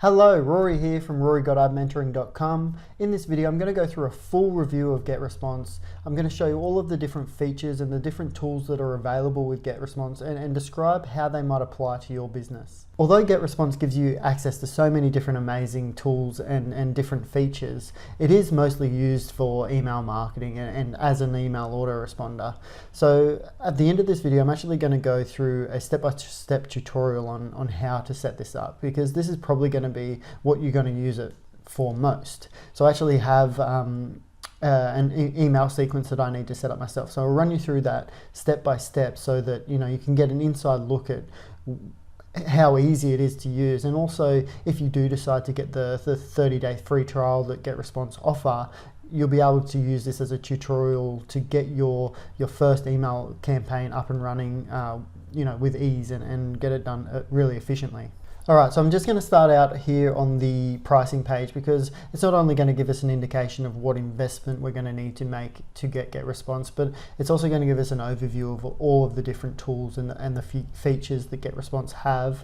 Hello, Rory here from rory.admentoring.com. In this video, I'm going to go through a full review of Getresponse. I'm going to show you all of the different features and the different tools that are available with Getresponse and describe how they might apply to your business. Although Getresponse gives you access to so many different amazing tools and different features, it is mostly used for email marketing and as an email autoresponder. So at the end of this video, I'm actually going to go through a step-by-step tutorial on how to set this up, because this is probably going to be what you're going to use it for most. So I actually have an email sequence that I need to set up myself. So I'll run you through that step by step so that you can get an inside look at how easy it is to use, and also if you do decide to get the 30-day free trial that Getresponse offer, you'll be able to use this as a tutorial to get your first email campaign up and running with ease and get it done really efficiently. Alright, so I'm just going to start out here on the pricing page, because it's not only going to give us an indication of what investment we're going to need to make to get Getresponse, but it's also going to give us an overview of all of the different tools and the features that Getresponse have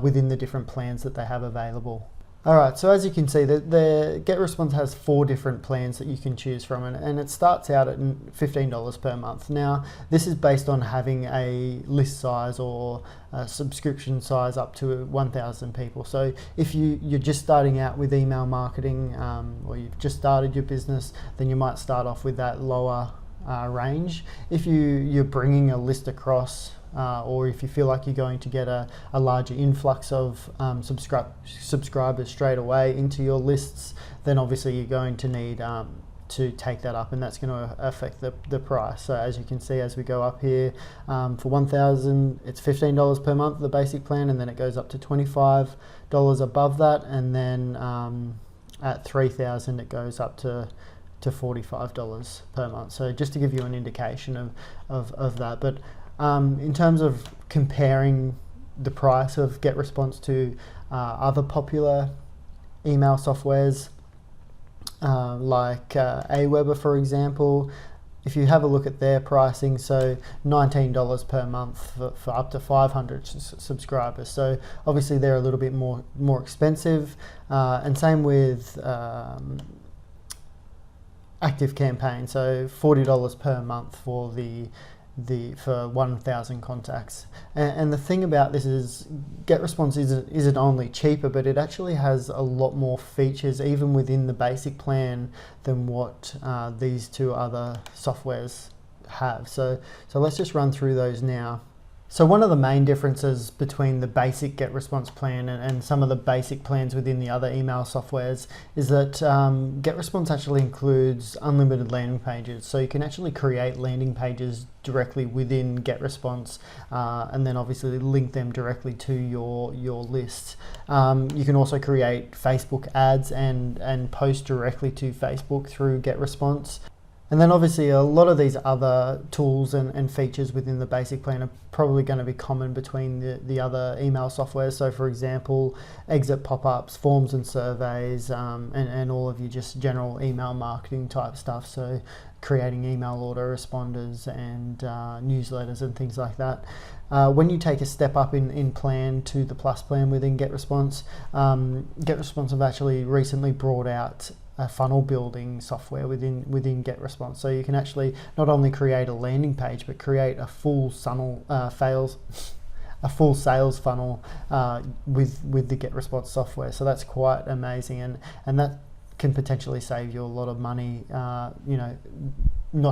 within the different plans that they have available. Alright, so as you can see, the Getresponse has 4 different plans that you can choose from, and it starts out at $15 per month. Now, this is based on having a list size or a subscription size up to 1,000 people. So if you're just starting out with email marketing, or you've just started your business, then you might start off with that lower range. If you're bringing a list across, or if you feel like you're going to get a larger influx of subscribers straight away into your lists, then obviously you're going to need to take that up, and that's going to affect the price. So as you can see, as we go up here, for 1,000 it's $15 per month, the basic plan, and then it goes up to $25 above that, and then at 3,000 it goes up to $45 per month. So just to give you an indication of that. But in terms of comparing the price of Getresponse to other popular email softwares like aweber, for example, if you have a look at their pricing, so $19 per month for up to 500 subscribers. So obviously they're a little bit more expensive, and same with activecampaign, so $40 per month for for 1,000 contacts. And the thing about this is Getresponse isn't only cheaper, but it actually has a lot more features even within the basic plan than what these two other softwares have. So let's just run through those now. So one of the main differences between the basic Getresponse plan and some of the basic plans within the other email softwares is that Getresponse actually includes unlimited landing pages. So you can actually create landing pages directly within Getresponse, and then obviously link them directly to your list. You can also create Facebook ads and post directly to Facebook through Getresponse. And then obviously a lot of these other tools and features within the basic plan are probably going to be common between the other email softwares. So for example, exit pop-ups, forms and surveys, and all of your just general email marketing type stuff. So creating email autoresponders and newsletters and things like that. When you take a step up in plan to the Plus plan within Getresponse, Getresponse have actually recently brought out a funnel building software within Getresponse, so you can actually not only create a landing page but create a full sales funnel with the Getresponse software. So that's quite amazing, and that can potentially save you a lot of money, not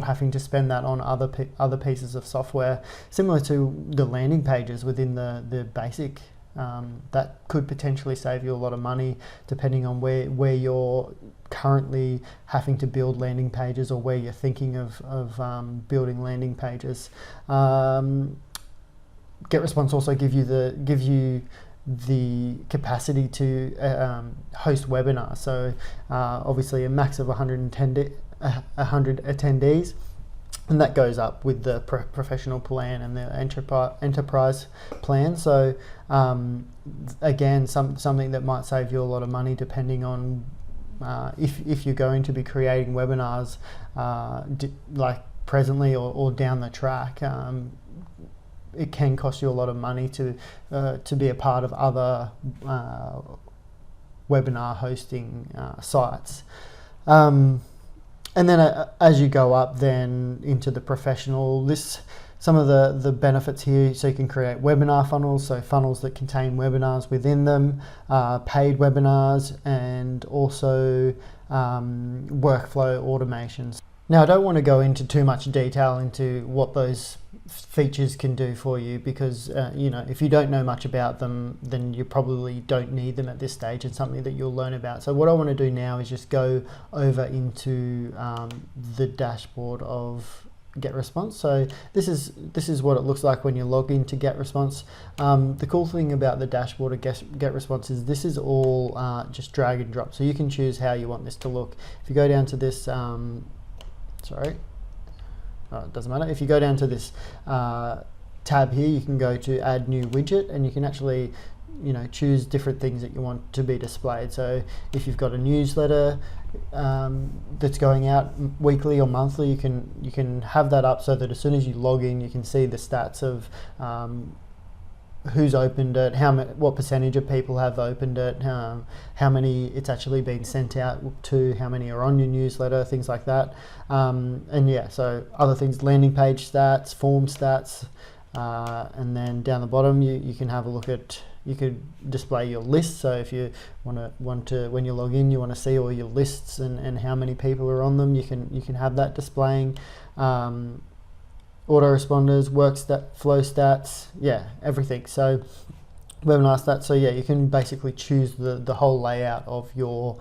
having to spend that on other pieces of software, similar to the landing pages within the basic. That could potentially save you a lot of money depending on where you're currently having to build landing pages, or where you're thinking of building landing pages. Getresponse also give you the capacity to host webinars. So obviously a max of 100 attendees. And that goes up with the professional plan and the enterprise plan. So again, something that might save you a lot of money depending on if you're going to be creating webinars like presently or down the track. It can cost you a lot of money to be a part of other webinar hosting sites. And then as you go up then into the professional, some of the benefits here, so you can create webinar funnels, so funnels that contain webinars within them, paid webinars, and also workflow automations. Now, I don't want to go into too much detail into what those features can do for you, because if you don't know much about them, then you probably don't need them at this stage. It's something that you'll learn about. So what I want to do now is just go over into the dashboard of Getresponse. So this is what it looks like when you log into Getresponse. The cool thing about the dashboard of Getresponse is this is all just drag and drop, so you can choose how you want this to look. If you go down to this it doesn't matter. If you go down to this tab here, you can go to add new widget, and you can actually choose different things that you want to be displayed. So if you've got a newsletter that's going out weekly or monthly, you can have that up so that as soon as you log in, you can see the stats of who's opened it, what percentage of people have opened it, how many it's actually been sent out to, how many are on your newsletter, things like that. And yeah, so other things, landing page stats, form stats, and then down the bottom you can have a look at, you could display your lists. So if you want to when you log in, you want to see all your lists and how many people are on them, you can have that displaying. Autoresponders, flow stats, yeah, everything. So webinar stats. So yeah, you can basically choose the whole layout of your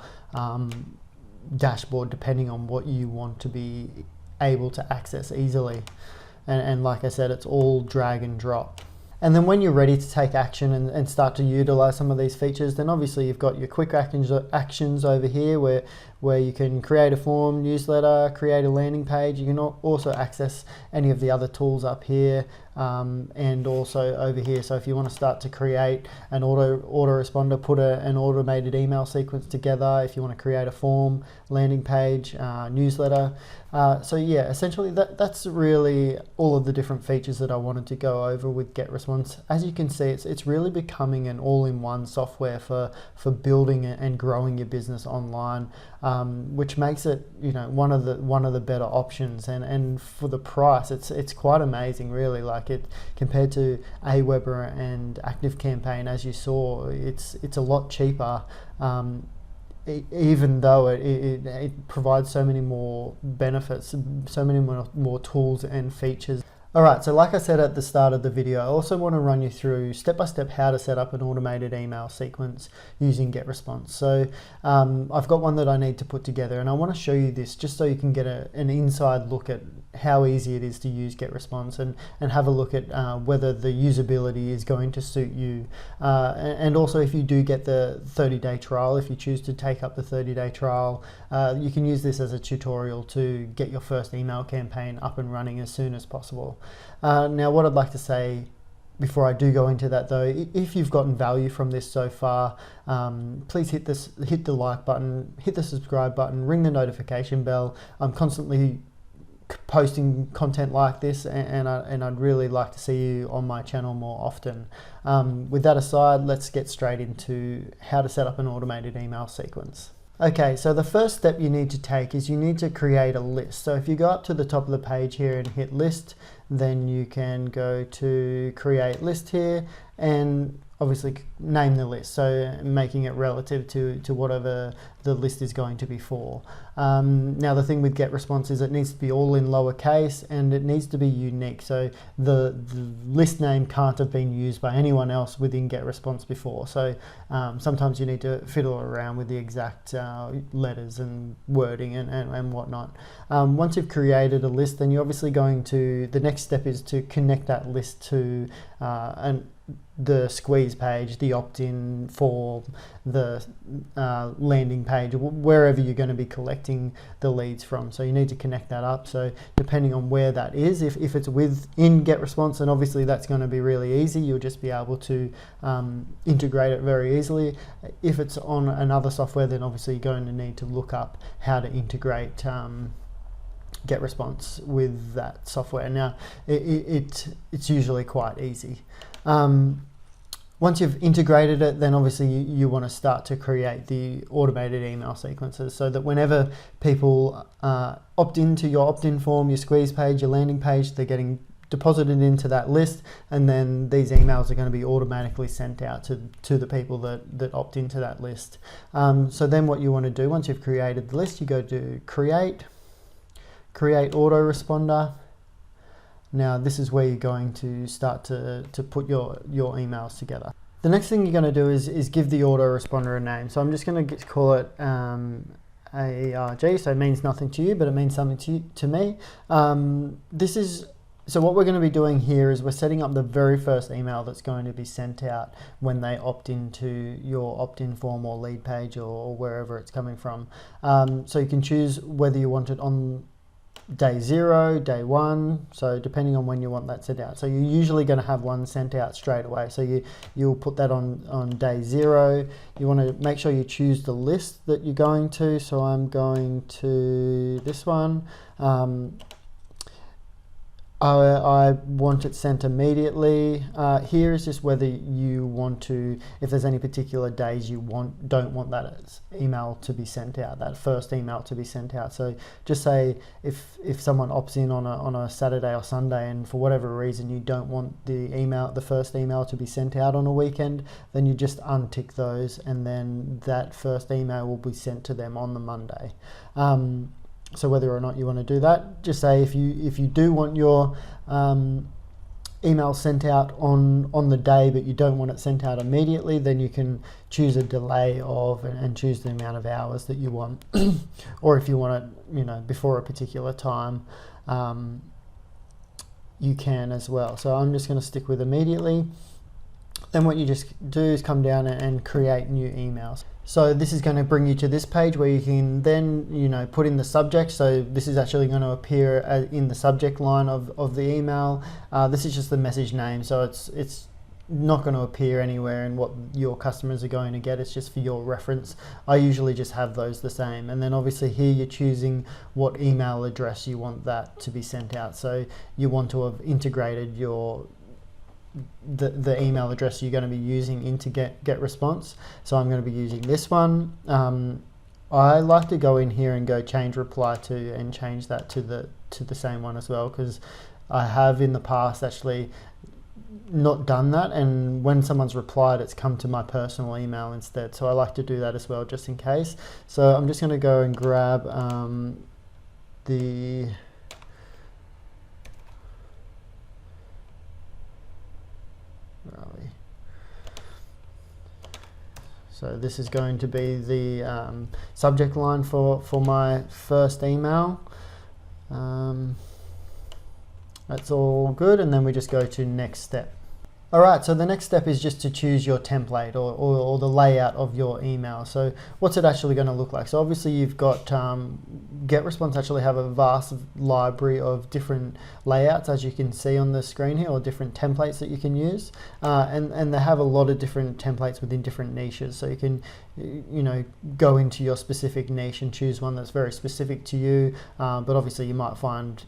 dashboard depending on what you want to be able to access easily. And like I said, it's all drag and drop. And then when you're ready to take action and start to utilize some of these features, then obviously you've got your quick actions over here where you can create a form, newsletter, create a landing page. You can also access any of the other tools up here and also over here. So if you want to start to create an autoresponder, put an automated email sequence together, if you want to create a form, landing page, newsletter. So yeah, essentially that's really all of the different features that I wanted to go over with Getresponse. As you can see, it's really becoming an all-in-one software for building and growing your business online, which makes it one of the better options. And for the price, it's quite amazing, really. Like it compared to aweber and activecampaign, as you saw, it's a lot cheaper. Even though it provides so many more benefits, so many more tools and features. Alright, so like I said at the start of the video, I also want to run you through step-by-step how to set up an automated email sequence using Getresponse. So I've got one that I need to put together, and I want to show you this just so you can get an inside look at how easy it is to use Getresponse and have a look at whether the usability is going to suit you. And also, if you do get the 30-day trial, if you choose to take up the 30-day trial, you can use this as a tutorial to get your first email campaign up and running as soon as possible. Now, what I'd like to say before I do go into that, though, if you've gotten value from this so far, please hit the like button, hit the subscribe button, ring the notification bell. I'm constantly posting content like this, and I'd really like to see you on my channel more often. With that aside, let's get straight into how to set up an automated email sequence. Okay, so the first step you need to take is you need to create a list. So if you go up to the top of the page here and hit list, then you can go to create list here and obviously name the list, so making it relative to whatever the list is going to be for. Now the thing with Getresponse is it needs to be all in lowercase and it needs to be unique, so the list name can't have been used by anyone else within Getresponse before. So sometimes you need to fiddle around with the exact letters and wording and whatnot. Once you've created a list, then you're obviously going to, the next step is to connect that list to the squeeze page, the opt-in form, the landing page, wherever you're going to be collecting the leads from. So you need to connect that up. So depending on where that is, if it's within Getresponse, then obviously that's going to be really easy. You'll just be able to integrate it very easily. If it's on another software, then obviously you're going to need to look up how to integrate Getresponse with that software. Now it's usually quite easy. Once you've integrated it, then obviously you want to start to create the automated email sequences so that whenever people opt into your opt-in form, your squeeze page, your landing page, they're getting deposited into that list, and then these emails are going to be automatically sent out to the people that opt into that list. So then what you want to do, once you've created the list, you go to create autoresponder. Now this is where you're going to start to put your emails together. The next thing you're going to do is give the autoresponder a name. So I'm just going to call it AERG, so it means nothing to you, but it means something to me. So what we're going to be doing here is we're setting up the very first email that's going to be sent out when they opt into your opt-in form or lead page or wherever it's coming from. So you can choose whether you want it on day 0, day 1, so depending on when you want that sent out. So you're usually going to have one sent out straight away, so you'll put that on day 0. You want to make sure you choose the list that you're going to, so I'm going to this one. I want it sent immediately. Here is just whether you want to, if there's any particular days you don't want that email to be sent out, that first email to be sent out. So just say if someone opts in on a Saturday or Sunday, and for whatever reason you don't want the first email to be sent out on a weekend, then you just untick those, and then that first email will be sent to them on the Monday. So whether or not you want to do that, just say if you do want your email sent out on the day, but you don't want it sent out immediately, then you can choose a delay of and choose the amount of hours that you want. Or if you want it, before a particular time, you can as well. So I'm just going to stick with immediately. Then what you just do is come down and create new emails. So this is going to bring you to this page where you can then, put in the subject. So this is actually going to appear in the subject line of the email. This is just the message name, so it's not going to appear anywhere in what your customers are going to get. It's just for your reference. I usually just have those the same. And then obviously here you're choosing what email address you want that to be sent out. So you want to have integrated the email address you're going to be using into Getresponse. So I'm going to be using this one. I like to go in here and go change reply to and change that to the same one as well, because I have in the past actually not done that, and when someone's replied it's come to my personal email instead. So I like to do that as well, just in case. So I'm just going to go and grab So this is going to be the subject line for my first email. That's all good, and then we just go to next step. Alright, so the next step is just to choose your template or the layout of your email. So what's it actually going to look like? So obviously you've got Getresponse actually have a vast library of different layouts, as you can see on the screen here, or different templates that you can use. And they have a lot of different templates within different niches. So you can go into your specific niche and choose one that's very specific to you. But obviously you might find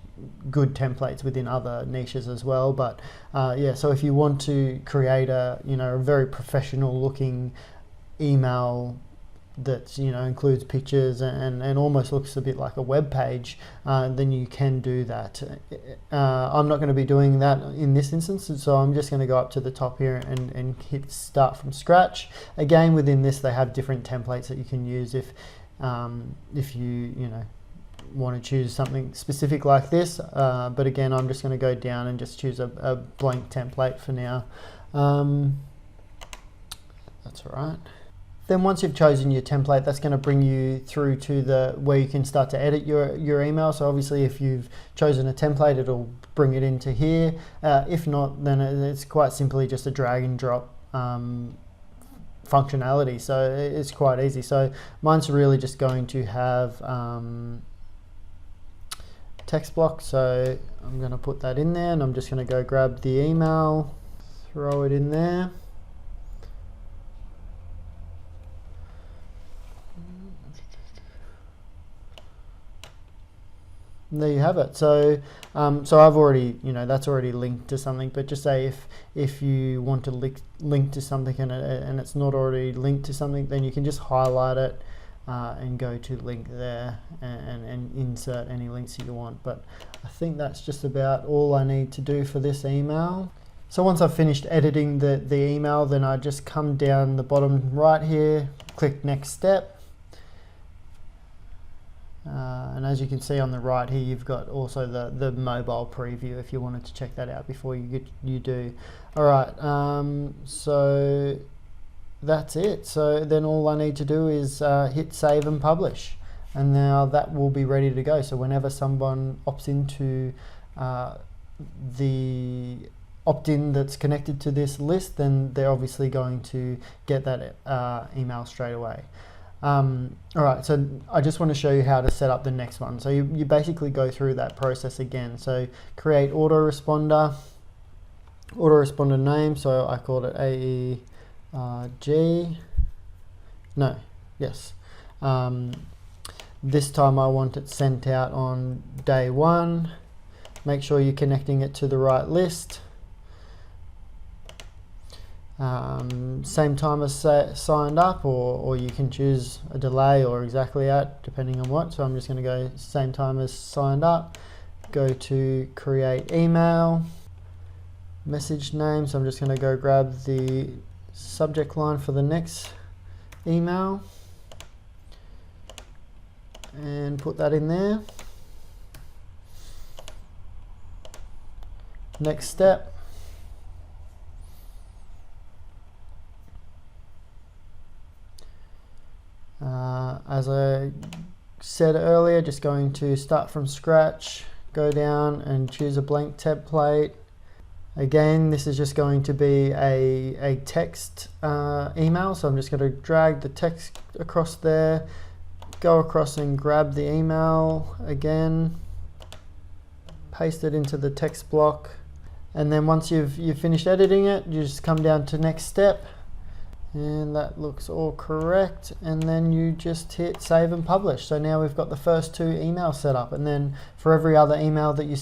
good templates within other niches as well. But yeah, so if you want to create a very professional looking email that includes pictures and almost looks a bit like a web page, then you can do that. I'm not going to be doing that in this instance, so I'm just going to go up to the top here and hit start from scratch. Again, within this they have different templates that you can use if you want to choose something specific like this, but again I'm just going to go down and just choose a blank template for now. That's all right. Then once you've chosen your template, that's going to bring you through to where you can start to edit your email. So obviously if you've chosen a template, it'll bring it into here. If not, then it's quite simply just a drag and drop functionality. So it's quite easy. So mine's really just going to have text block. So I'm going to put that in there, and I'm just going to go grab the email, throw it in there. there you have it. So so I've already, that's already linked to something, but just say if you want to link to something and it's not already linked to something, then you can just highlight it and go to link there and insert any links that you want. But I think that's just about all I need to do for this email. So once I've finished editing the email, then I just come down the bottom right here, click next step. And as you can see on the right here, you've got also the mobile preview if you wanted to check that out before you do. All right, so that's it. So then all I need to do is hit save and publish, and now that will be ready to go. So whenever someone opts into the opt-in that's connected to this list, then they're obviously going to get that email straight away. All right, so I just want to show you how to set up the next one. So you basically go through that process again. So create autoresponder name. So I called it AEG. No, yes. This time I want it sent out on day 1. Make sure you're connecting it to the right list. Same time as signed up, or you can choose a delay or exactly at, depending on what. So I'm just going to go same time as signed up, go to create email, message name. So I'm just going to go grab the subject line for the next email and put that in there. Next step. As I said earlier, just going to start from scratch, go down and choose a blank template. Again, this is just going to be a text email, so I'm just going to drag the text across there, go across and grab the email again, paste it into the text block, and then once you've finished editing it, you just come down to next step. And that looks all correct, and then you just hit save and publish. So now we've got the first 2 emails set up, and then for every other email that you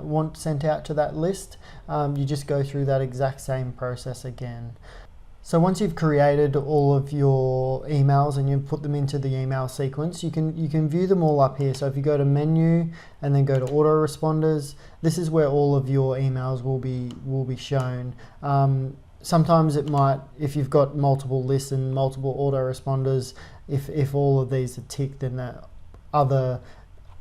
want sent out to that list, you just go through that exact same process again. So once you've created all of your emails and you've put them into the email sequence, you can view them all up here. So if you go to menu and then go to autoresponders, this is where all of your emails will be shown. Sometimes it might, if you've got multiple lists and multiple autoresponders, if all of these are ticked, then the other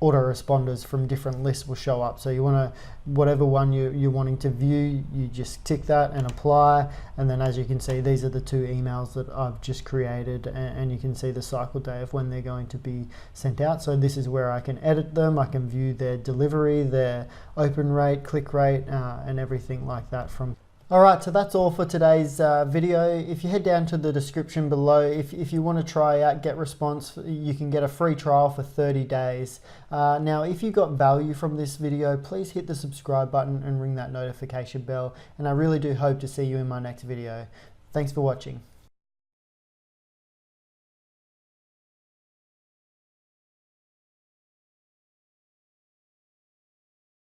autoresponders from different lists will show up. So you want to, whatever one you're wanting to view, you just tick that and apply. And then as you can see, these are the 2 emails that I've just created, and you can see the cycle day of when they're going to be sent out. So this is where I can edit them. I can view their delivery, their open rate, click rate, and everything like that from. Alright, so that's all for today's video. If you head down to the description below, if you want to try out Getresponse, you can get a free trial for 30 days. Now, if you got value from this video, please hit the subscribe button and ring that notification bell. And I really do hope to see you in my next video. Thanks for watching.